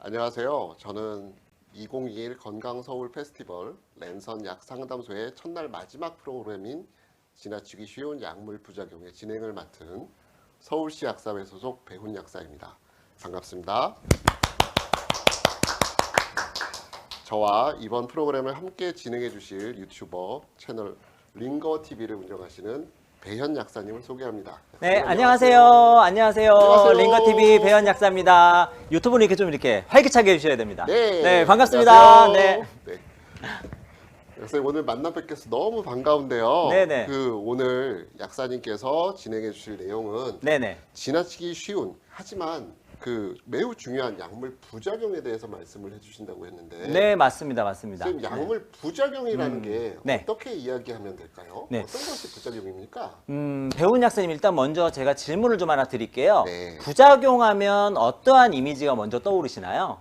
안녕하세요. 저는 2021 건강서울 페스티벌 랜선 약상담소의 첫날 마지막 프로그램인 지나치기 쉬운 약물 부작용의 진행을 맡은 서울시 약사회 소속 배훈 약사입니다. 반갑습니다. 저와 이번 프로그램을 함께 진행해 주실 유튜버 채널 링거TV를 운영하시는 배현 약사님을 소개합니다. 네, 안녕하세요. 링거TV 배현 약사입니다. 유튜브는 이렇게 좀 이렇게 활기차게 해주셔야 됩니다. 네, 반갑습니다. 안녕하세요. 네. 약사님 오늘 만나 뵙겠어 너무 반가운데요. 네네. 오늘 약사님께서 진행해 주실 내용은 네네. 지나치기 쉬운 하지만 매우 중요한 약물 부작용에 대해서 말씀을 해주신다고 했는데 네, 맞습니다. 선생님 약물 부작용이라는 게 네. 어떻게 이야기하면 될까요? 네. 어떤 것이 부작용입니까? 배훈 약사님 일단 먼저 제가 질문을 좀 하나 드릴게요. 네. 부작용하면 어떠한 이미지가 먼저 떠오르시나요?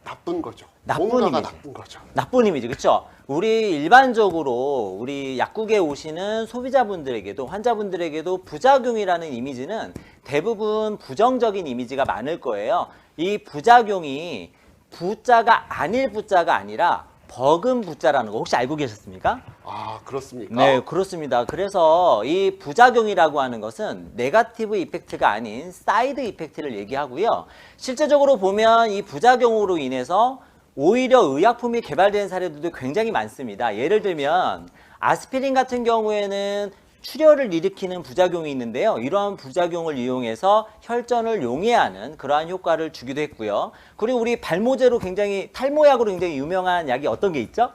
나쁜 거죠. 나쁜 뭔가가 이미지. 나쁜 거죠. 나쁜 이미지, 그렇죠? 우리 일반적으로 우리 약국에 오시는 소비자분들에게도 환자분들에게도 부작용이라는 이미지는 대부분 부정적인 이미지가 많을 거예요. 이 부작용이 부자가 아닐 부자가 아니라 버금 부자라는 거 혹시 알고 계셨습니까? 아, 그렇습니까? 네, 그렇습니다. 그래서 이 부작용이라고 하는 것은 네거티브 이펙트가 아닌 사이드 이펙트를 얘기하고요. 실제적으로 보면 이 부작용으로 인해서 오히려 의약품이 개발된 사례들도 굉장히 많습니다. 예를 들면 아스피린 같은 경우에는 출혈을 일으키는 부작용이 있는데요. 이러한 부작용을 이용해서 혈전을 용해하는 그러한 효과를 주기도 했고요. 그리고 우리 발모제로 탈모약으로 굉장히 유명한 약이 어떤 게 있죠?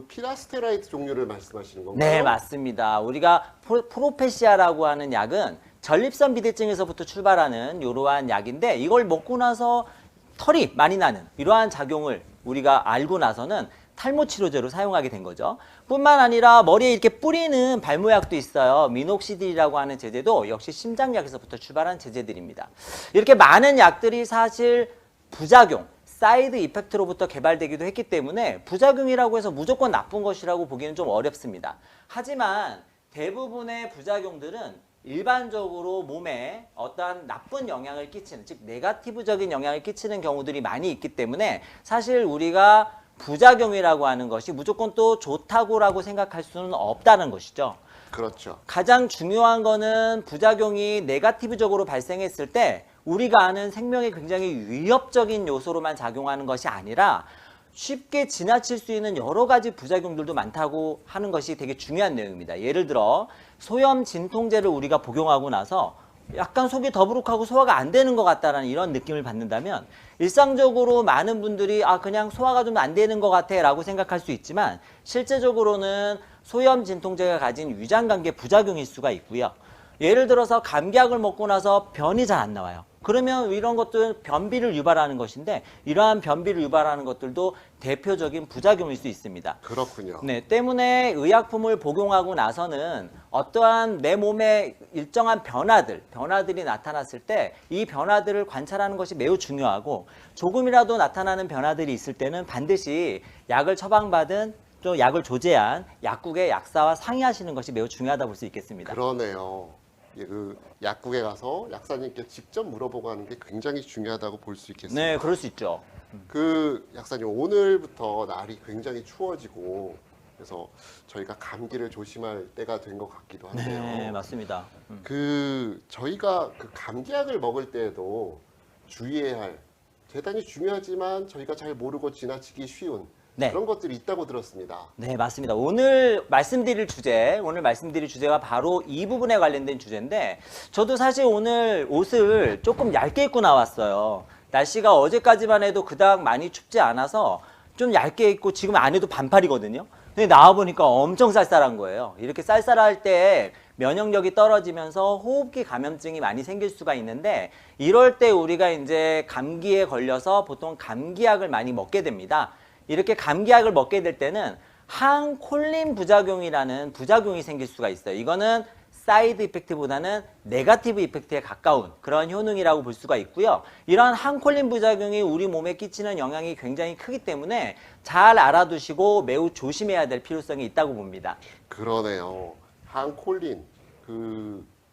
피라스테라이드 종류를 말씀하시는 건가요? 네, 맞습니다. 우리가 프로페시아라고 하는 약은 전립선 비대증에서부터 출발하는 이러한 약인데 이걸 먹고 나서 털이 많이 나는 이러한 작용을 우리가 알고 나서는 탈모 치료제로 사용하게 된 거죠. 뿐만 아니라 머리에 이렇게 뿌리는 발모약도 있어요. 미녹시딜이라고 하는 제제도 역시 심장약에서부터 출발한 제제들입니다. 이렇게 많은 약들이 사실 부작용, 사이드 이펙트로부터 개발되기도 했기 때문에 부작용이라고 해서 무조건 나쁜 것이라고 보기는 좀 어렵습니다. 하지만 대부분의 부작용들은 일반적으로 몸에 어떠한 나쁜 영향을 끼치는, 즉 네거티브적인 영향을 끼치는 경우들이 많이 있기 때문에 사실 우리가 부작용이라고 하는 것이 무조건 또 좋다고라고 생각할 수는 없다는 것이죠. 그렇죠. 가장 중요한 거는 부작용이 네거티브적으로 발생했을 때 우리가 아는 생명에 굉장히 위협적인 요소로만 작용하는 것이 아니라 쉽게 지나칠 수 있는 여러 가지 부작용들도 많다고 하는 것이 되게 중요한 내용입니다. 예를 들어 소염 진통제를 우리가 복용하고 나서 약간 속이 더부룩하고 소화가 안 되는 것 같다라는 이런 느낌을 받는다면 일상적으로 많은 분들이 그냥 소화가 좀 안 되는 것 같아 라고 생각할 수 있지만 실제적으로는 소염 진통제가 가진 위장관계 부작용일 수가 있고요. 예를 들어서 감기약을 먹고 나서 변이 잘 안 나와요. 그러면 이런 것들은 변비를 유발하는 것인데 이러한 변비를 유발하는 것들도 대표적인 부작용일 수 있습니다. 그렇군요. 네, 때문에 의약품을 복용하고 나서는 어떠한 내 몸에 일정한 변화들이 나타났을 때 이 변화들을 관찰하는 것이 매우 중요하고 조금이라도 나타나는 변화들이 있을 때는 반드시 약을 처방받은 또 약을 조제한 약국의 약사와 상의하시는 것이 매우 중요하다고 볼 수 있겠습니다. 그러네요. 약국에 가서 약사님께 직접 물어보고 하는 게 굉장히 중요하다고 볼 수 있겠습니다. 네, 그럴 수 있죠. 약사님 오늘부터 날이 굉장히 추워지고 그래서 저희가 감기를 조심할 때가 된 것 같기도 한데요. 네, 맞습니다. 저희가 감기약을 먹을 때에도 주의해야 할 대단히 중요하지만 저희가 잘 모르고 지나치기 쉬운 네. 그런 것들이 있다고 들었습니다. 네, 맞습니다. 오늘 말씀드릴 주제가 바로 이 부분에 관련된 주제인데 저도 사실 오늘 옷을 조금 얇게 입고 나왔어요. 날씨가 어제까지만 해도 그닥 많이 춥지 않아서 좀 얇게 입고 지금 안에도 반팔이거든요. 근데 나와보니까 엄청 쌀쌀한 거예요. 이렇게 쌀쌀할 때 면역력이 떨어지면서 호흡기 감염증이 많이 생길 수가 있는데 이럴 때 우리가 이제 감기에 걸려서 보통 감기약을 많이 먹게 됩니다. 이렇게 감기약을 먹게 될 때는 항콜린 부작용이라는 부작용이 생길 수가 있어요. 이거는 사이드 이펙트보다는 네거티브 이펙트에 가까운 그런 효능이라고 볼 수가 있고요. 이러한 항콜린 부작용이 우리 몸에 끼치는 영향이 굉장히 크기 때문에 잘 알아두시고 매우 조심해야 될 필요성이 있다고 봅니다. 그러네요. 항콜린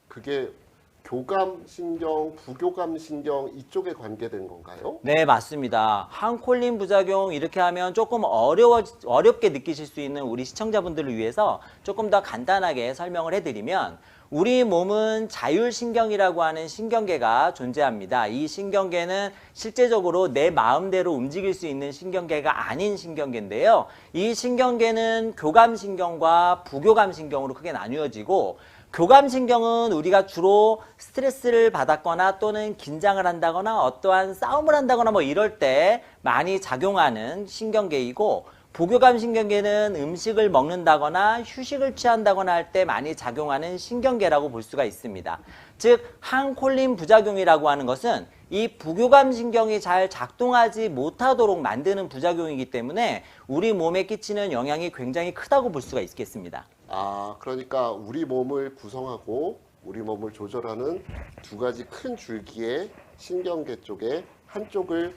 그게 교감신경, 부교감신경 이쪽에 관계된 건가요? 네, 맞습니다. 항콜린 부작용 이렇게 하면 조금 어렵게 느끼실 수 있는 우리 시청자분들을 위해서 조금 더 간단하게 설명을 해드리면 우리 몸은 자율신경이라고 하는 신경계가 존재합니다. 이 신경계는 실제적으로 내 마음대로 움직일 수 있는 신경계가 아닌 신경계인데요. 이 신경계는 교감신경과 부교감신경으로 크게 나뉘어지고 교감신경은 우리가 주로 스트레스를 받았거나 또는 긴장을 한다거나 어떠한 싸움을 한다거나 뭐 이럴 때 많이 작용하는 신경계이고 부교감신경계는 음식을 먹는다거나 휴식을 취한다거나 할 때 많이 작용하는 신경계라고 볼 수가 있습니다. 즉 항콜린 부작용이라고 하는 것은 이 부교감신경이 잘 작동하지 못하도록 만드는 부작용이기 때문에 우리 몸에 끼치는 영향이 굉장히 크다고 볼 수가 있겠습니다. 아, 그러니까 우리 몸을 구성하고 우리 몸을 조절하는 두 가지 큰 줄기의 신경계 쪽에 한쪽을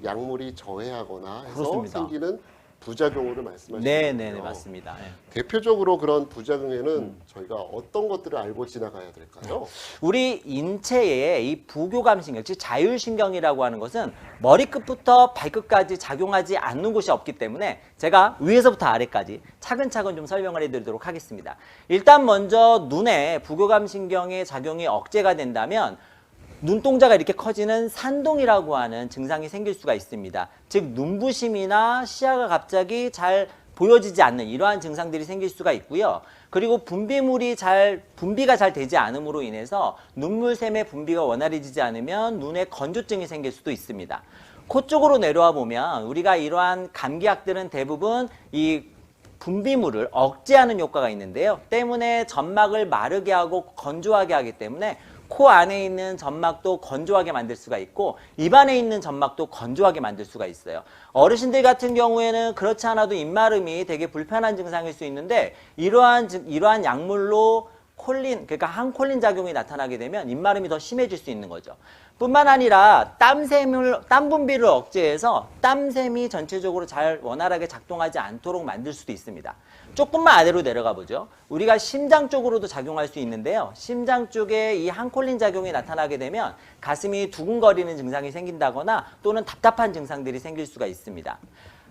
약물이 저해하거나 해서 그렇습니다. 생기는 부작용으로 말씀하시는 네네 거군요. 맞습니다. 네. 대표적으로 그런 부작용에는 저희가 어떤 것들을 알고 지나가야 될까요? 우리 인체의 이 부교감신경, 즉 자율신경이라고 하는 것은 머리끝부터 발끝까지 작용하지 않는 곳이 없기 때문에 제가 위에서부터 아래까지 차근차근 좀 설명을 해드리도록 하겠습니다. 일단 먼저 눈에 부교감신경의 작용이 억제가 된다면 눈동자가 이렇게 커지는 산동이라고 하는 증상이 생길 수가 있습니다. 즉 눈부심이나 시야가 갑자기 잘 보여지지 않는 이러한 증상들이 생길 수가 있고요. 그리고 분비가 잘 되지 않음으로 인해서 눈물샘의 분비가 원활해지지 않으면 눈에 건조증이 생길 수도 있습니다. 코 쪽으로 내려와 보면 우리가 이러한 감기약들은 대부분 이 분비물을 억제하는 효과가 있는데요. 때문에 점막을 마르게 하고 건조하게 하기 때문에 코 안에 있는 점막도 건조하게 만들 수가 있고 입 안에 있는 점막도 건조하게 만들 수가 있어요. 어르신들 같은 경우에는 그렇지 않아도 입마름이 되게 불편한 증상일 수 있는데 이러한 약물로 그러니까 항콜린 작용이 나타나게 되면 입마름이 더 심해질 수 있는 거죠. 뿐만 아니라 땀 분비를 억제해서 땀샘이 전체적으로 잘 원활하게 작동하지 않도록 만들 수도 있습니다. 조금만 아래로 내려가 보죠. 우리가 심장 쪽으로도 작용할 수 있는데요. 심장 쪽에 이 항콜린 작용이 나타나게 되면 가슴이 두근거리는 증상이 생긴다거나 또는 답답한 증상들이 생길 수가 있습니다.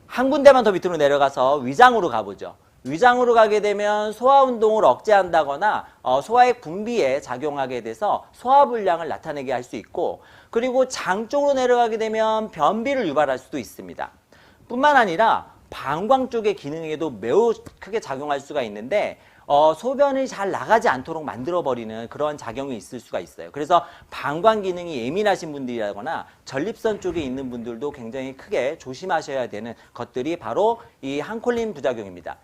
한 군데만 더 밑으로 내려가서 위장으로 가보죠. 위장으로 가게 되면 소화운동을 억제한다거나 소화액 분비에 작용하게 돼서 소화불량을 나타내게 할 수 있고 그리고 장 쪽으로 내려가게 되면 변비를 유발할 수도 있습니다. 뿐만 아니라 방광 쪽의 기능에도 매우 크게 작용할 수가 있는데 소변이 잘 나가지 않도록 만들어버리는 그런 작용이 있을 수가 있어요. 그래서 방광 기능이 예민하신 분들이라거나 전립선 쪽에 있는 분들도 굉장히 크게 조심하셔야 되는 것들이 바로 이 항콜린 부작용입니다.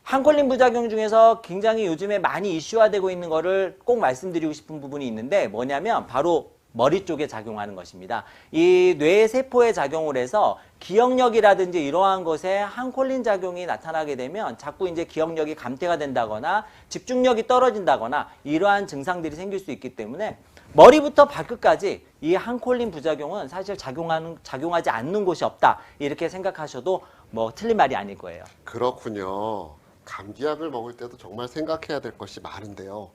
항콜린 부작용 중에서 굉장히 요즘에 많이 이슈화되고 있는 거를 꼭 말씀드리고 싶은 부분이 있는데 뭐냐면 바로 머리 쪽에 작용하는 것입니다. 이 뇌 세포에 작용을 해서 기억력이라든지 이러한 것에 항콜린 작용이 나타나게 되면 자꾸 이제 기억력이 감퇴가 된다거나 집중력이 떨어진다거나 이러한 증상들이 생길 수 있기 때문에 머리부터 발끝까지 이 항콜린 부작용은 사실 작용하지 않는 곳이 없다. 이렇게 생각하셔도 뭐 틀린 말이 아닐 거예요. 그렇군요. 감기약을 먹을 때도 정말 생각해야 될 것이 많은데요.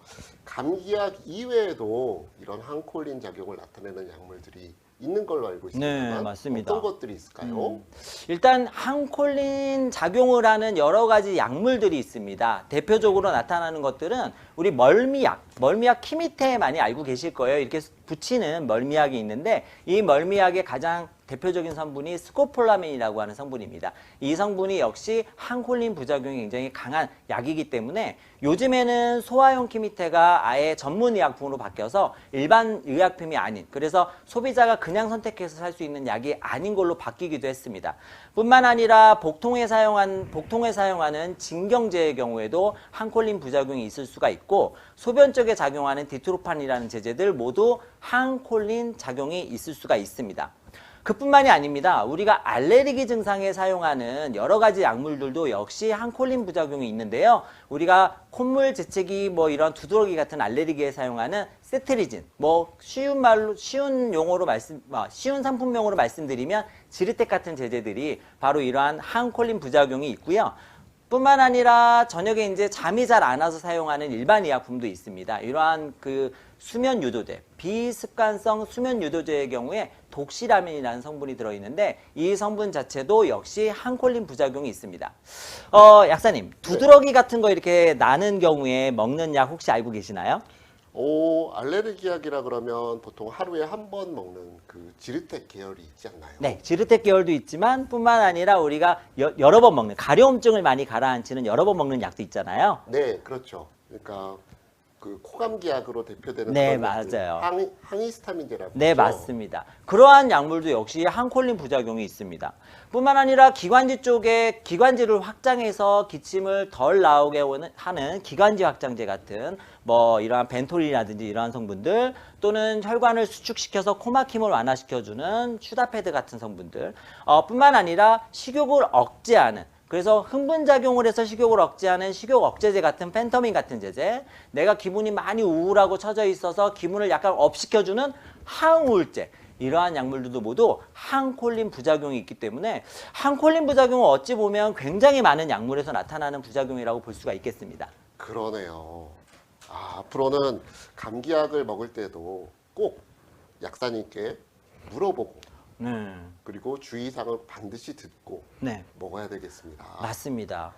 감기약 이외에도 이런 항콜린 작용을 나타내는 약물들이 있는 걸로 알고 있습니다만 네, 맞습니다. 어떤 것들이 있을까요? 일단 항콜린 작용을 하는 여러 가지 약물들이 있습니다. 대표적으로 나타나는 것들은 우리 멀미약 키 밑에 많이 알고 계실 거예요. 이렇게 붙이는 멀미약이 있는데 이 멀미약의 가장 대표적인 성분이 스코폴라민이라고 하는 성분입니다. 이 성분이 역시 항콜린 부작용이 굉장히 강한 약이기 때문에 요즘에는 소화용 키미테가 아예 전문 의약품으로 바뀌어서 일반 의약품이 아닌 그래서 소비자가 그냥 선택해서 살 수 있는 약이 아닌 걸로 바뀌기도 했습니다. 뿐만 아니라 복통에 사용하는 진경제의 경우에도 항콜린 부작용이 있을 수가 있고 소변 쪽에 작용하는 디트로판이라는 제제들 모두 항콜린 작용이 있을 수가 있습니다. 그뿐만이 아닙니다. 우리가 알레르기 증상에 사용하는 여러 가지 약물들도 역시 항콜린 부작용이 있는데요. 우리가 콧물, 재채기, 뭐 이런 두드러기 같은 알레르기에 사용하는 세트리진, 쉬운 상품명으로 말씀드리면 지르텍 같은 제제들이 바로 이러한 항콜린 부작용이 있고요. 뿐만 아니라 저녁에 이제 잠이 잘 안 와서 사용하는 일반 의약품도 있습니다. 이러한 수면 유도제, 비습관성 수면 유도제의 경우에 독시라민이라는 성분이 들어있는데 이 성분 자체도 역시 항콜린 부작용이 있습니다. 약사님, 두드러기 같은 거 이렇게 나는 경우에 먹는 약 혹시 알고 계시나요? 알레르기약이라 그러면 보통 하루에 한 번 먹는 그 지르텍 계열이 있지 않나요? 네, 지르텍 계열도 있지만 뿐만 아니라 우리가 여러 번 먹는 가려움증을 많이 가라앉히는 여러 번 먹는 약도 있잖아요. 네, 그렇죠. 그러니까 그 코감기약으로 대표되는 네, 그런 약들, 맞아요. 항히스타민제라고 네, 하죠. 맞습니다. 그러한 약물도 역시 항콜린 부작용이 있습니다. 뿐만 아니라 기관지 쪽에 기관지를 확장해서 기침을 덜 나오게 하는 기관지 확장제 같은 뭐 이러한 벤토린이라든지 이러한 성분들 또는 혈관을 수축시켜서 코막힘을 완화시켜주는 슈다패드 같은 성분들 뿐만 아니라 식욕을 억제하는 그래서 흥분작용을 해서 식욕을 억제하는 식욕 억제제 같은 펜터민 같은 제제, 내가 기분이 많이 우울하고 처져 있어서 기분을 약간 업시켜주는 항우울제, 이러한 약물들도 모두 항콜린 부작용이 있기 때문에 항콜린 부작용은 어찌 보면 굉장히 많은 약물에서 나타나는 부작용이라고 볼 수가 있겠습니다. 그러네요. 앞으로는 감기약을 먹을 때도 꼭 약사님께 물어보고 그리고 주의사항을 반드시 듣고 네. 먹어야 되겠습니다. 맞습니다.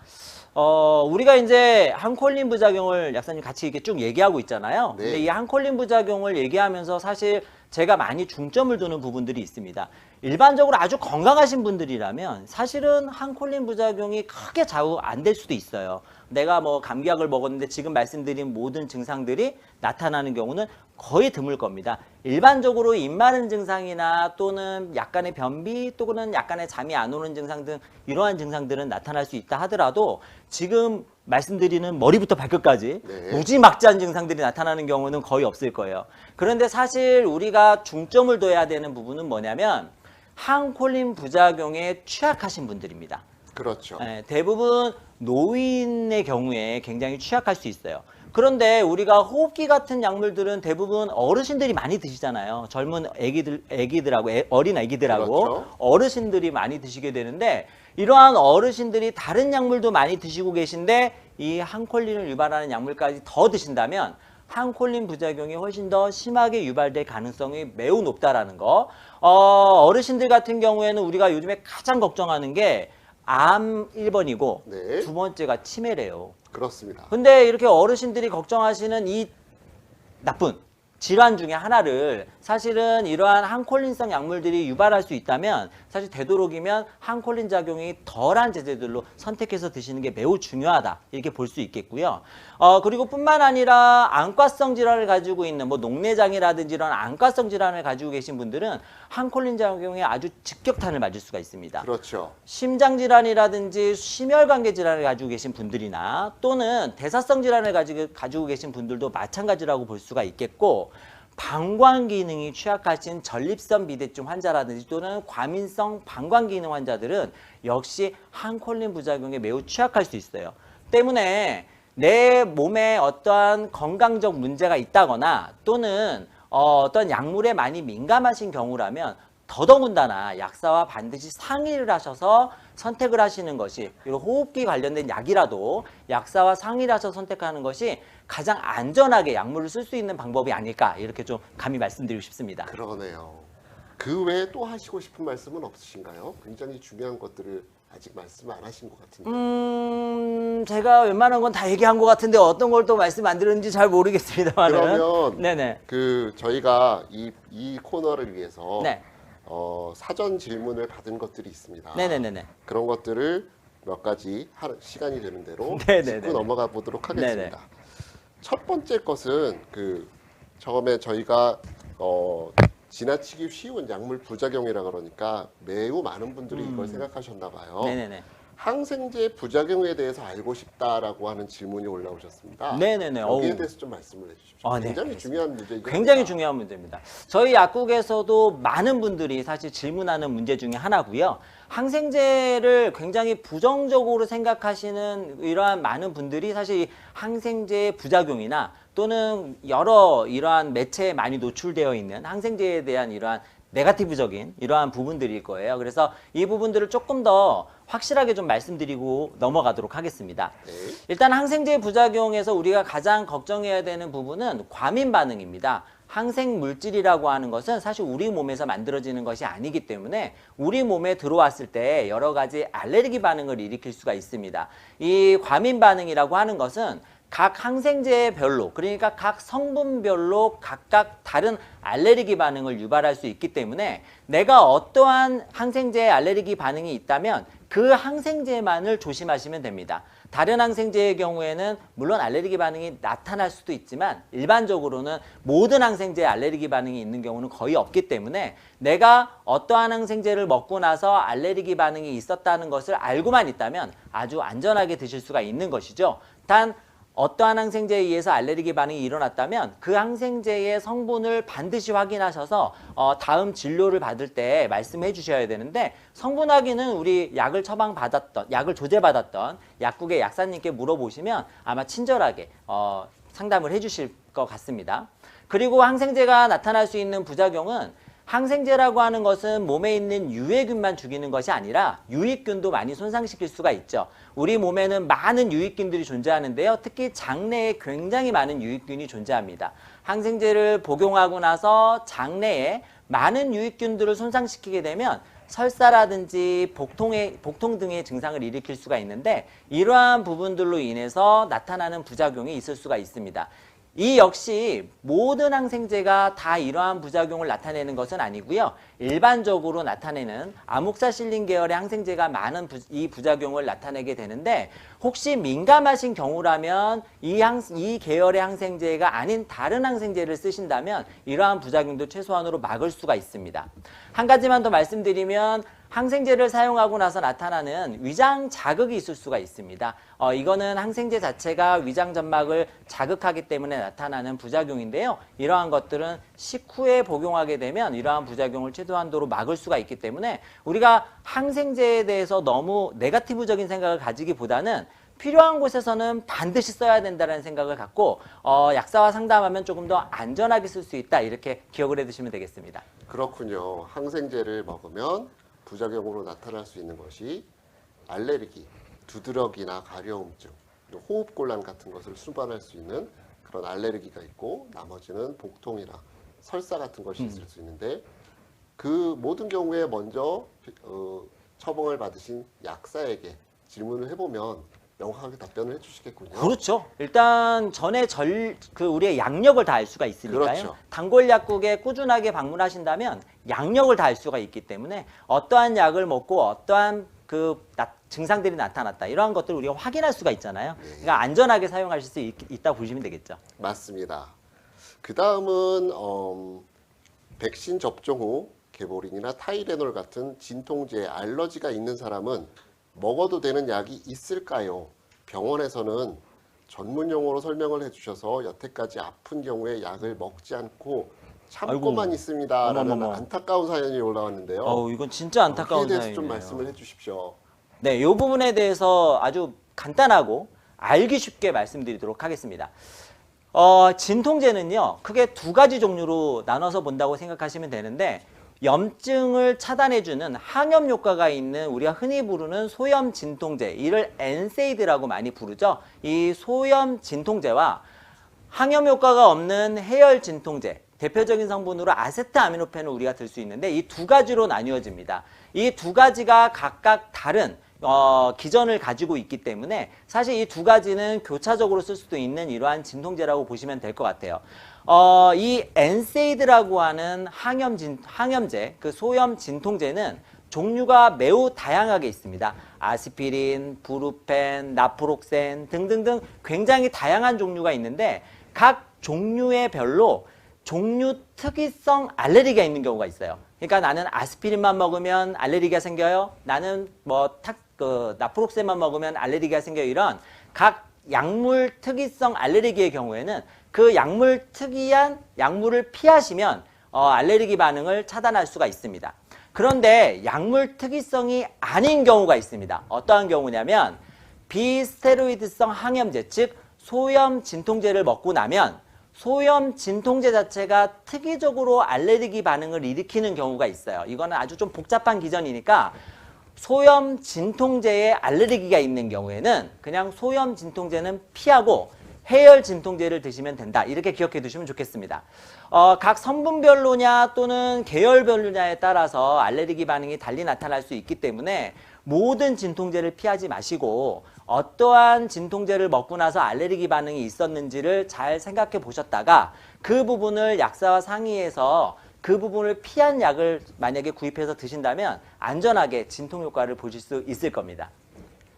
우리가 이제 항콜린 부작용을 약사님 같이 이렇게 쭉 얘기하고 있잖아요. 네. 근데 이 항콜린 부작용을 얘기하면서 사실 제가 많이 중점을 두는 부분들이 있습니다. 일반적으로 아주 건강하신 분들이라면 사실은 항콜린 부작용이 크게 좌우 안 될 수도 있어요. 내가 뭐 감기약을 먹었는데 지금 말씀드린 모든 증상들이 나타나는 경우는 거의 드물 겁니다. 일반적으로 입마른 증상이나 또는 약간의 변비 또는 약간의 잠이 안 오는 증상 등 이러한 증상들은 나타날 수 있다 하더라도 지금 말씀드리는 머리부터 발끝까지 네. 무지막지한 증상들이 나타나는 경우는 거의 없을 거예요. 그런데 사실 우리가 중점을 둬야 되는 부분은 뭐냐면 항콜린 부작용에 취약하신 분들입니다. 그렇죠. 대부분 노인의 경우에 굉장히 취약할 수 있어요. 그런데 우리가 호흡기 같은 약물들은 대부분 어르신들이 많이 드시잖아요. 젊은 애기들하고 어린 애기들하고 그렇죠. 어르신들이 많이 드시게 되는데 이러한 어르신들이 다른 약물도 많이 드시고 계신데 이 항콜린을 유발하는 약물까지 더 드신다면 항콜린 부작용이 훨씬 더 심하게 유발될 가능성이 매우 높다라는 거. 어르신들 같은 경우에는 우리가 요즘에 가장 걱정하는 게 암 1번이고 네. 두 번째가 치매래요. 그렇습니다. 근데 이렇게 어르신들이 걱정하시는 이 나쁜 질환 중에 하나를 사실은 이러한 항콜린성 약물들이 유발할 수 있다면 사실 되도록이면 항콜린 작용이 덜한 제제들로 선택해서 드시는 게 매우 중요하다 이렇게 볼 수 있겠고요. 그리고 뿐만 아니라 안과성 질환을 가지고 있는 뭐 녹내장이라든지 이런 안과성 질환을 가지고 계신 분들은 항콜린 작용에 아주 직격탄을 맞을 수가 있습니다. 그렇죠. 심장 질환이라든지 심혈관계 질환을 가지고 계신 분들이나 또는 대사성 질환을 가지고 계신 분들도 마찬가지라고 볼 수가 있겠고 방광 기능이 취약하신 전립선 비대증 환자라든지 또는 과민성 방광 기능 환자들은 역시 항콜린 부작용에 매우 취약할 수 있어요. 때문에 내 몸에 어떠한 건강적 문제가 있다거나 또는 어떤 약물에 많이 민감하신 경우라면 더더군다나 약사와 반드시 상의를 하셔서 선택을 하시는 것이 이런 호흡기 관련된 약이라도 약사와 상의를 하셔서 선택하는 것이 가장 안전하게 약물을 쓸 수 있는 방법이 아닐까 이렇게 좀 감히 말씀드리고 싶습니다. 그러네요. 그 외에 또 하시고 싶은 말씀은 없으신가요? 굉장히 중요한 것들을 아직 말씀 안 하신 것 같은데. 제가 웬만한 건 다 얘기한 것 같은데 어떤 걸 또 말씀 안 드렸는지 잘 모르겠습니다만은. 그러면 네네. 저희가 이 코너를 위해서 네. 사전 질문을 받은 것들이 있습니다. 네네네네. 그런 것들을 몇 가지 시간이 되는 대로 네네네네. 짚고 넘어가 보도록 하겠습니다. 네네. 첫 번째 것은 처음에 저희가 지나치기 쉬운 약물 부작용이라 그러니까 매우 많은 분들이 이걸 생각하셨나 봐요. 네네네. 항생제 부작용에 대해서 알고 싶다라고 하는 질문이 올라오셨습니다. 네네네. 여기에 어우. 대해서 좀 말씀을 해주십시오. 아, 네, 굉장히 알겠습니다. 중요한 문제이긴 굉장히 합니다. 중요한 문제입니다. 저희 약국에서도 많은 분들이 사실 질문하는 문제 중에 하나고요. 항생제를 굉장히 부정적으로 생각하시는 이러한 많은 분들이 사실 이 항생제의 부작용이나 또는 여러 이러한 매체에 많이 노출되어 있는 항생제에 대한 이러한 네거티브적인 이러한 부분들일 거예요. 그래서 이 부분들을 조금 더 확실하게 좀 말씀드리고 넘어가도록 하겠습니다. 네. 일단 항생제 부작용에서 우리가 가장 걱정해야 되는 부분은 과민 반응입니다. 항생 물질이라고 하는 것은 사실 우리 몸에서 만들어지는 것이 아니기 때문에 우리 몸에 들어왔을 때 여러 가지 알레르기 반응을 일으킬 수가 있습니다. 이 과민 반응이라고 하는 것은 각 항생제별로, 그러니까 각 성분별로 각각 다른 알레르기 반응을 유발할 수 있기 때문에 내가 어떠한 항생제에 알레르기 반응이 있다면 그 항생제만을 조심하시면 됩니다. 다른 항생제의 경우에는 물론 알레르기 반응이 나타날 수도 있지만 일반적으로는 모든 항생제에 알레르기 반응이 있는 경우는 거의 없기 때문에 내가 어떠한 항생제를 먹고 나서 알레르기 반응이 있었다는 것을 알고만 있다면 아주 안전하게 드실 수가 있는 것이죠. 단 어떠한 항생제에 의해서 알레르기 반응이 일어났다면 그 항생제의 성분을 반드시 확인하셔서 다음 진료를 받을 때 말씀해 주셔야 되는데, 성분 확인은 우리 약을 처방받았던, 약을 조제받았던 약국의 약사님께 물어보시면 아마 친절하게 상담을 해 주실 것 같습니다. 그리고 항생제가 나타날 수 있는 부작용은, 항생제라고 하는 것은 몸에 있는 유해균만 죽이는 것이 아니라 유익균도 많이 손상시킬 수가 있죠. 우리 몸에는 많은 유익균들이 존재하는데요. 특히 장내에 굉장히 많은 유익균이 존재합니다. 항생제를 복용하고 나서 장내에 많은 유익균들을 손상시키게 되면 설사라든지 복통 등의 증상을 일으킬 수가 있는데, 이러한 부분들로 인해서 나타나는 부작용이 있을 수가 있습니다. 이 역시 모든 항생제가 다 이러한 부작용을 나타내는 것은 아니고요. 일반적으로 나타내는 아목사실린 계열의 항생제가 많은 이 부작용을 나타내게 되는데, 혹시 민감하신 경우라면 이 계열의 항생제가 아닌 다른 항생제를 쓰신다면 이러한 부작용도 최소한으로 막을 수가 있습니다. 한 가지만 더 말씀드리면, 항생제를 사용하고 나서 나타나는 위장 자극이 있을 수가 있습니다. 이거는 항생제 자체가 위장 점막을 자극하기 때문에 나타나는 부작용인데요. 이러한 것들은 식후에 복용하게 되면 이러한 부작용을 최소한도로 막을 수가 있기 때문에 우리가 항생제에 대해서 너무 네거티브적인 생각을 가지기보다는 필요한 곳에서는 반드시 써야 된다는 생각을 갖고 약사와 상담하면 조금 더 안전하게 쓸 수 있다, 이렇게 기억을 해두시면 되겠습니다. 그렇군요. 항생제를 먹으면 부작용으로 나타날 수 있는 것이 알레르기, 두드러기나 가려움증, 그리고 호흡곤란 같은 것을 수반할 수 있는 그런 알레르기가 있고, 나머지는 복통이나 설사 같은 것이 있을 수 있는데, 그 모든 경우에 먼저 처방을 받으신 약사에게 질문을 해보면 명확하게 답변을 해주시겠군요. 그렇죠. 일단 전에 우리의 양력을 다 알 수가 있으니까요. 그렇죠. 단골 약국에 꾸준하게 방문하신다면 양력을 다 알 수가 있기 때문에 어떠한 약을 먹고 어떠한 증상들이 나타났다, 이러한 것들을 우리가 확인할 수가 있잖아요. 그러니까 안전하게 사용하실 수 있다고 보시면 되겠죠. 맞습니다. 그 다음은 백신 접종 후 개보린이나 타이레놀 같은 진통제에 알러지가 있는 사람은 먹어도 되는 약이 있을까요? 병원에서는 전문 용어로 설명을 해주셔서 여태까지 아픈 경우에 약을 먹지 않고 참고만 아이고. 있습니다라는 어머머머. 안타까운 사연이 올라왔는데요. 이건 진짜 안타까운 여기에 대해서 사연이네요. 좀 말씀을 해주십시오. 네, 이 부분에 대해서 아주 간단하고 알기 쉽게 말씀드리도록 하겠습니다. 진통제는요, 크게 두 가지 종류로 나눠서 본다고 생각하시면 되는데, 염증을 차단해주는 항염 효과가 있는 우리가 흔히 부르는 소염 진통제, 이를 엔세이드라고 많이 부르죠. 이 소염 진통제와 항염 효과가 없는 해열 진통제, 대표적인 성분으로 아세트아미노펜을 우리가 들 수 있는데, 이 두 가지로 나뉘어집니다. 이 두 가지가 각각 다른 기전을 가지고 있기 때문에 사실 이 두 가지는 교차적으로 쓸 수도 있는 이러한 진통제라고 보시면 될 것 같아요. 이 엔세이드라고 하는 항염제, 그 소염 진통제는 종류가 매우 다양하게 있습니다. 아스피린, 부르펜, 나프록센 등등등 굉장히 다양한 종류가 있는데, 각 종류의 별로 종류 특이성 알레르기가 있는 경우가 있어요. 그러니까 나는 아스피린만 먹으면 알레르기가 생겨요. 나는 나프록센만 먹으면 알레르기가 생겨요. 이런 각 약물 특이성 알레르기의 경우에는 그 약물 특이한 약물을 피하시면 알레르기 반응을 차단할 수가 있습니다. 그런데 약물 특이성이 아닌 경우가 있습니다. 어떠한 경우냐면 비스테로이드성 항염제, 즉 소염 진통제를 먹고 나면 소염 진통제 자체가 특이적으로 알레르기 반응을 일으키는 경우가 있어요. 이거는 아주 좀 복잡한 기전이니까 소염 진통제에 알레르기가 있는 경우에는 그냥 소염 진통제는 피하고 해열 진통제를 드시면 된다. 이렇게 기억해 두시면 좋겠습니다. 각 성분별로냐 또는 계열별로냐에 따라서 알레르기 반응이 달리 나타날 수 있기 때문에 모든 진통제를 피하지 마시고 어떠한 진통제를 먹고 나서 알레르기 반응이 있었는지를 잘 생각해 보셨다가 그 부분을 약사와 상의해서 그 부분을 피한 약을 만약에 구입해서 드신다면 안전하게 진통 효과를 보실 수 있을 겁니다.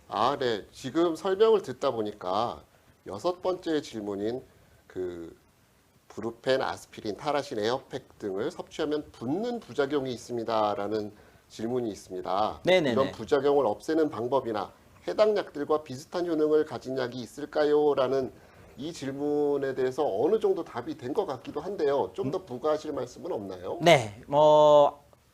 아, 네. 지금 설명을 듣다 보니까 6번째 질문인 그 브루펜, 아스피린, 타라신, 에어팩 등을 섭취하면 붓는 부작용이 있습니다라는 질문이 있습니다. 네네네. 이런 부작용을 없애는 방법이나 해당 약들과 비슷한 효능을 가진 약이 있을까요? 라는 이 질문에 대해서 어느 정도 답이 된 것 같기도 한데요. 좀 더 부가하실 말씀은 없나요? 네,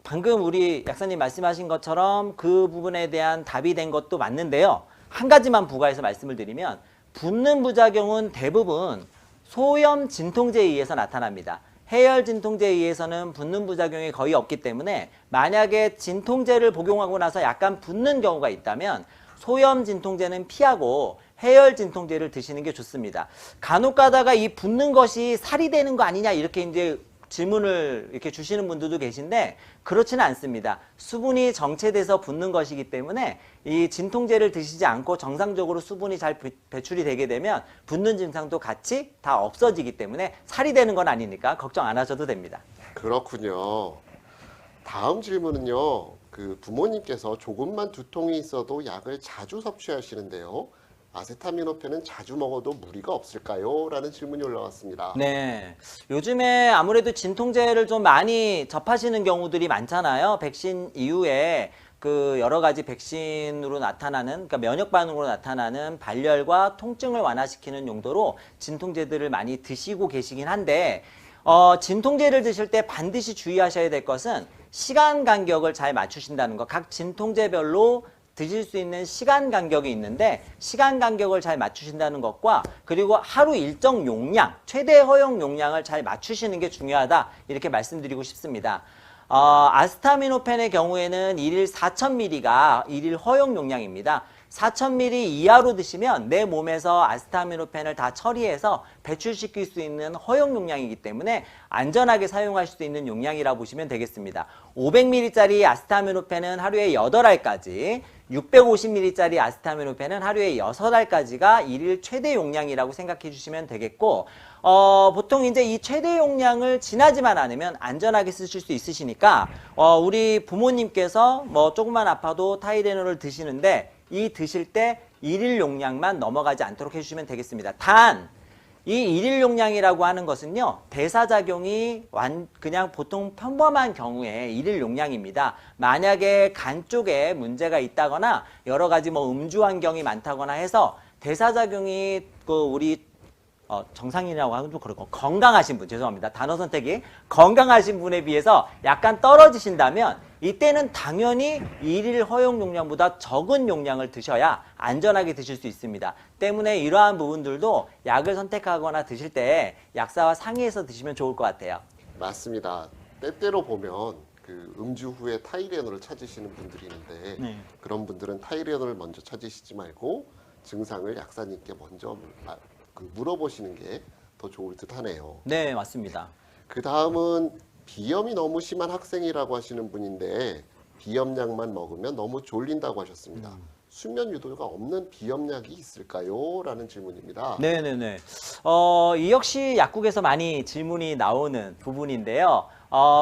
방금 우리 약사님 말씀하신 것처럼 그 부분에 대한 답이 된 것도 맞는데요. 한 가지만 부가해서 말씀을 드리면 붓는 부작용은 대부분 소염 진통제에 의해서 나타납니다. 해열 진통제에 의해서는 붓는 부작용이 거의 없기 때문에 만약에 진통제를 복용하고 나서 약간 붓는 경우가 있다면 소염 진통제는 피하고 해열 진통제를 드시는 게 좋습니다. 간혹 가다가 이 붓는 것이 살이 되는 거 아니냐 이렇게 이제 질문을 이렇게 주시는 분들도 계신데 그렇지는 않습니다. 수분이 정체돼서 붓는 것이기 때문에 이 진통제를 드시지 않고 정상적으로 수분이 잘 배출이 되게 되면 붓는 증상도 같이 다 없어지기 때문에 살이 되는 건 아니니까 걱정 안 하셔도 됩니다. 그렇군요. 다음 질문은요. 그 부모님께서 조금만 두통이 있어도 약을 자주 섭취하시는데요. 아세타미노펜은 자주 먹어도 무리가 없을까요? 라는 질문이 올라왔습니다. 네. 요즘에 아무래도 진통제를 좀 많이 접하시는 경우들이 많잖아요. 백신 이후에 그 여러 가지 백신으로 나타나는, 그러니까 면역 반응으로 나타나는 발열과 통증을 완화시키는 용도로 진통제들을 많이 드시고 계시긴 한데, 진통제를 드실 때 반드시 주의하셔야 될 것은 시간 간격을 잘 맞추신다는 것. 각 진통제별로 드실 수 있는 시간 간격이 있는데 시간 간격을 잘 맞추신다는 것과 그리고 하루 일정 용량, 최대 허용 용량을 잘 맞추시는 게 중요하다 이렇게 말씀드리고 싶습니다. 아스타미노펜의 경우에는 일일 4,000ml가 일일 허용 용량입니다. 4,000ml 이하로 드시면 내 몸에서 아스타미노펜을 다 처리해서 배출시킬 수 있는 허용 용량이기 때문에 안전하게 사용하실 수 있는 용량이라고 보시면 되겠습니다. 500ml짜리 아스타미노펜은 하루에 8알까지, 650ml짜리 아스타미노펜은 하루에 6알까지가 일일 최대 용량이라고 생각해 주시면 되겠고, 보통 이제 이 최대 용량을 지나지만 않으면 안전하게 쓰실 수 있으시니까, 우리 부모님께서 뭐 조금만 아파도 타이레놀을 드시는데, 이 드실 때 일일 용량만 넘어가지 않도록 해주시면 되겠습니다. 단, 이 일일 용량이라고 하는 것은요, 대사작용이 그냥 보통 평범한 경우에 일일 용량입니다. 만약에 간 쪽에 문제가 있다거나 여러 가지 뭐 음주 환경이 많다거나 해서 대사작용이 우리 정상이라고 하면 좀 그렇고 건강하신 분, 죄송합니다. 단어 선택이 건강하신 분에 비해서 약간 떨어지신다면 이때는 당연히 일일 허용 용량보다 적은 용량을 드셔야 안전하게 드실 수 있습니다. 때문에 이러한 부분들도 약을 선택하거나 드실 때 약사와 상의해서 드시면 좋을 것 같아요. 맞습니다. 때때로 보면 그 음주 후에 타이레놀을 찾으시는 분들이 있는데 네. 그런 분들은 타이레놀을 먼저 찾으시지 말고 증상을 약사님께 먼저 물어보시는 게 더 좋을 듯 하네요. 네, 맞습니다. 그 다음은 비염이 너무 심한 학생이라고 하시는 분인데 비염약만 먹으면 너무 졸린다고 하셨습니다. 수면 유도가 없는 비염약이 있을까요? 라는 질문입니다. 네네네. 이 역시 약국에서 많이 질문이 나오는 부분인데요.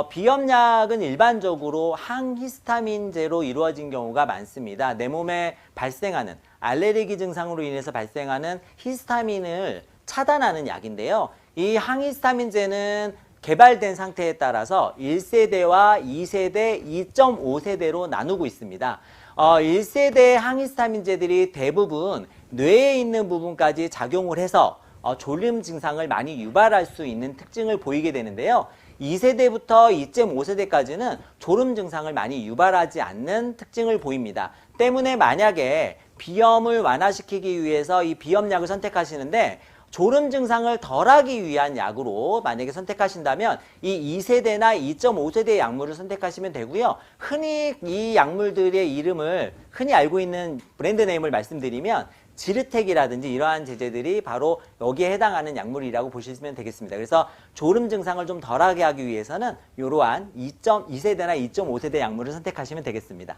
비염약은 일반적으로 항히스타민제로 이루어진 경우가 많습니다. 내 몸에 발생하는 알레르기 증상으로 인해서 발생하는 히스타민을 차단하는 약인데요. 이 항히스타민제는 개발된 상태에 따라서 1세대와 2세대, 2.5세대로 나누고 있습니다. 1세대 항히스타민제들이 대부분 뇌에 있는 부분까지 작용을 해서 졸림 증상을 많이 유발할 수 있는 특징을 보이게 되는데요. 2세대부터 2.5세대까지는 졸음 증상을 많이 유발하지 않는 특징을 보입니다. 때문에 만약에 비염을 완화시키기 위해서 이 비염약을 선택하시는데 졸음 증상을 덜하기 위한 약으로 만약에 선택하신다면 이 2세대나 2.5세대 약물을 선택하시면 되고요. 흔히 이 약물들의 이름을 흔히 알고 있는 브랜드 네임을 말씀드리면 지르텍이라든지 이러한 제제들이 바로 여기에 해당하는 약물이라고 보시면 되겠습니다. 그래서 졸음 증상을 좀 덜하게 하기 위해서는 이러한 2세대나 2.5세대 약물을 선택하시면 되겠습니다.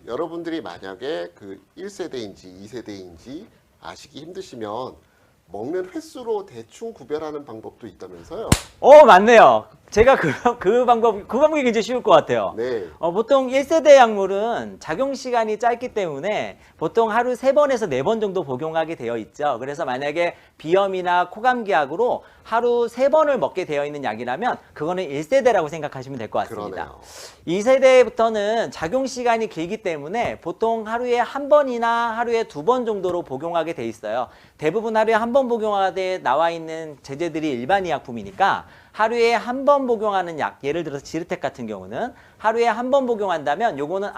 여러분들이 만약에 1세대인지 2세대인지 아시기 힘드시면 먹는 횟수로 대충 구별하는 방법도 있다면서요? 맞네요. 제가 그 방법이 굉장히 쉬울 것 같아요. 네. 보통 1세대 약물은 작용 시간이 짧기 때문에 보통 하루 3번에서 4번 정도 복용하게 되어 있죠. 그래서 만약에 비염이나 코감기약으로 하루 3번을 먹게 되어 있는 약이라면 그거는 1세대라고 생각하시면 될 것 같습니다. 그러네요. 2세대부터는 작용 시간이 길기 때문에 보통 하루에 1번이나 하루에 2번 정도로 복용하게 돼 있어요. 대부분 하루에 1번 복용하되 나와 있는 제제들이 일반 의약품이니까 하루에 1번 복용하는 약, 예를 들어서 지르텍 같은 경우는 하루에 1번 복용한다면 요거는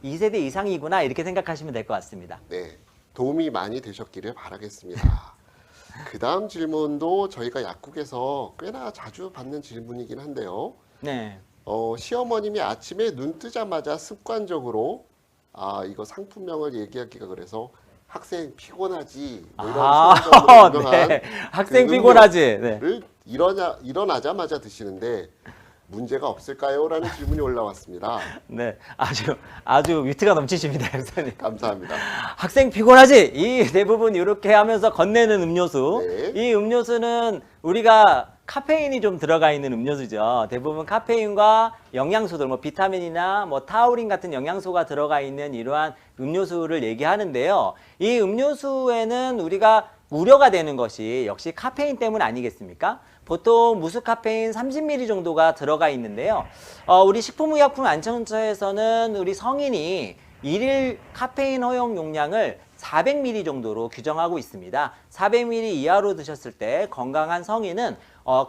2세대 이상이구나 이렇게 생각하시면 될 것 같습니다. 네. 도움이 많이 되셨기를 바라겠습니다. 그 다음 질문도 저희가 약국에서 꽤나 자주 받는 질문이긴 한데요. 네. 시어머님이 아침에 눈 뜨자마자 습관적으로 이거 상품명을 얘기하기가 그래서 학생 피곤하지 뭐 이런 slogan으로 유명한 네. 학생 피곤하지. 네. 를 일어나자마자 드시는데 문제가 없을까요? 라는 질문이 올라왔습니다. 네. 아주 위트가 넘치십니다, 학생님. 감사합니다. 학생 피곤하지? 이 대부분 이렇게 하면서 건네는 음료수. 네. 이 음료수는 우리가 카페인이 좀 들어가 있는 음료수죠. 대부분 카페인과 영양소들, 비타민이나 타우린 같은 영양소가 들어가 있는 이러한 음료수를 얘기하는데요. 이 음료수에는 우리가 우려가 되는 것이 역시 카페인 때문 아니겠습니까? 보통 무스카페인 30ml 정도가 들어가 있는데요. 우리 식품의약품안전처에서는 우리 성인이 일일 카페인 허용 용량을 400ml 정도로 규정하고 있습니다. 400ml 이하로 드셨을 때 건강한 성인은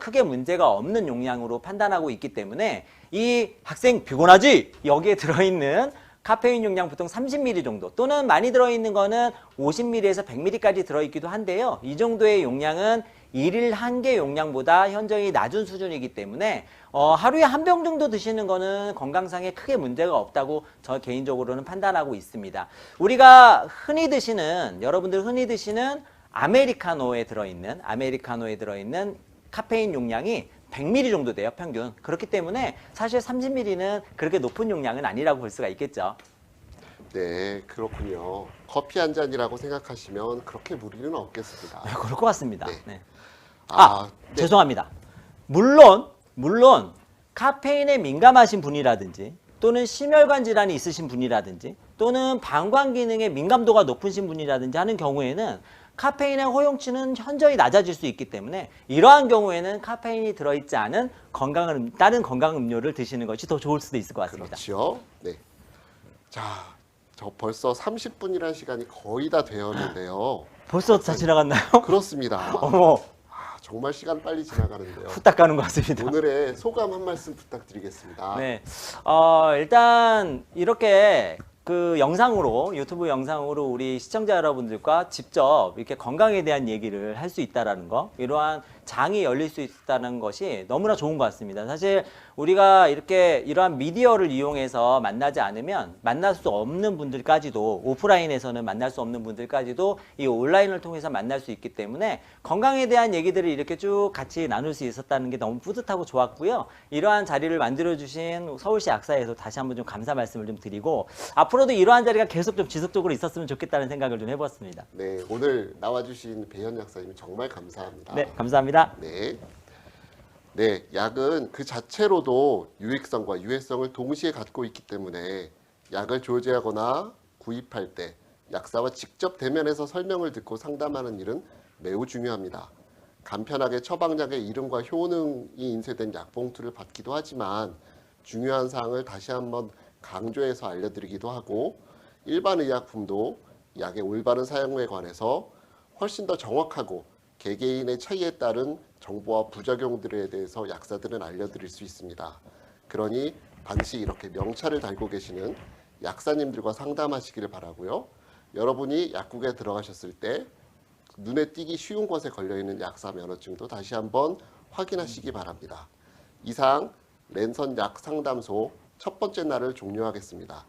크게 문제가 없는 용량으로 판단하고 있기 때문에 이 학생 피곤하지? 여기에 들어있는 카페인 용량 보통 30ml 정도 또는 많이 들어있는 거는 50ml에서 100ml까지 들어있기도 한데요. 이 정도의 용량은 일일 한 개 용량보다 현저히 낮은 수준이기 때문에 하루에 한 병 정도 드시는 거는 건강상에 크게 문제가 없다고 저 개인적으로는 판단하고 있습니다. 우리가 여러분들 흔히 드시는 아메리카노에 들어있는 카페인 용량이 100ml 정도 돼요, 평균. 그렇기 때문에 사실 30ml는 그렇게 높은 용량은 아니라고 볼 수가 있겠죠. 네, 그렇군요. 커피 한 잔이라고 생각하시면 그렇게 무리는 없겠습니다. 네, 그럴 것 같습니다. 네. 네. 네. 죄송합니다. 물론 카페인에 민감하신 분이라든지 또는 심혈관 질환이 있으신 분이라든지 또는 방광 기능에 민감도가 높으신 분이라든지 하는 경우에는 카페인의 허용치는 현저히 낮아질 수 있기 때문에 이러한 경우에는 카페인이 들어있지 않은 다른 건강 음료를 드시는 것이 더 좋을 수도 있을 것 같습니다. 그렇죠. 네. 자, 저 벌써 30분이라는 시간이 거의 다 되었는데요. 벌써 다 지나갔나요? 그렇습니다. 어머, 정말 시간 빨리 지나가는데요. 후딱 가는 것 같습니다. 오늘의 소감 한 말씀 부탁드리겠습니다. 네. 일단 이렇게 유튜브 영상으로 우리 시청자 여러분들과 직접 이렇게 건강에 대한 얘기를 할 수 있다라는 거, 이러한 장이 열릴 수 있다는 것이 너무나 좋은 것 같습니다. 사실 우리가 이러한 미디어를 이용해서 만나지 않으면 만날 수 없는 분들까지도, 오프라인에서는 만날 수 없는 분들까지도 이 온라인을 통해서 만날 수 있기 때문에 건강에 대한 얘기들을 이렇게 쭉 같이 나눌 수 있었다는 게 너무 뿌듯하고 좋았고요. 이러한 자리를 만들어주신 서울시 약사에서 다시 한번 좀 감사 말씀을 좀 드리고, 앞으로도 이러한 자리가 계속 좀 지속적으로 있었으면 좋겠다는 생각을 좀 해봤습니다. 네, 오늘 나와주신 배현 약사님 정말 감사합니다. 네, 감사합니다. 네. 네, 약은 그 자체로도 유익성과 유해성을 동시에 갖고 있기 때문에 약을 조제하거나 구입할 때 약사와 직접 대면해서 설명을 듣고 상담하는 일은 매우 중요합니다. 간편하게 처방약의 이름과 효능이 인쇄된 약봉투를 받기도 하지만 중요한 사항을 다시 한번 강조해서 알려드리기도 하고, 일반 의약품도 약의 올바른 사용에 관해서 훨씬 더 정확하고 개개인의 차이에 따른 정보와 부작용들에 대해서 약사들은 알려드릴 수 있습니다. 그러니 반드시 이렇게 명찰을 달고 계시는 약사님들과 상담하시기를 바라고요. 여러분이 약국에 들어가셨을 때 눈에 띄기 쉬운 곳에 걸려있는 약사 면허증도 다시 한번 확인하시기 바랍니다. 이상 랜선 약 상담소 첫 번째 날을 종료하겠습니다.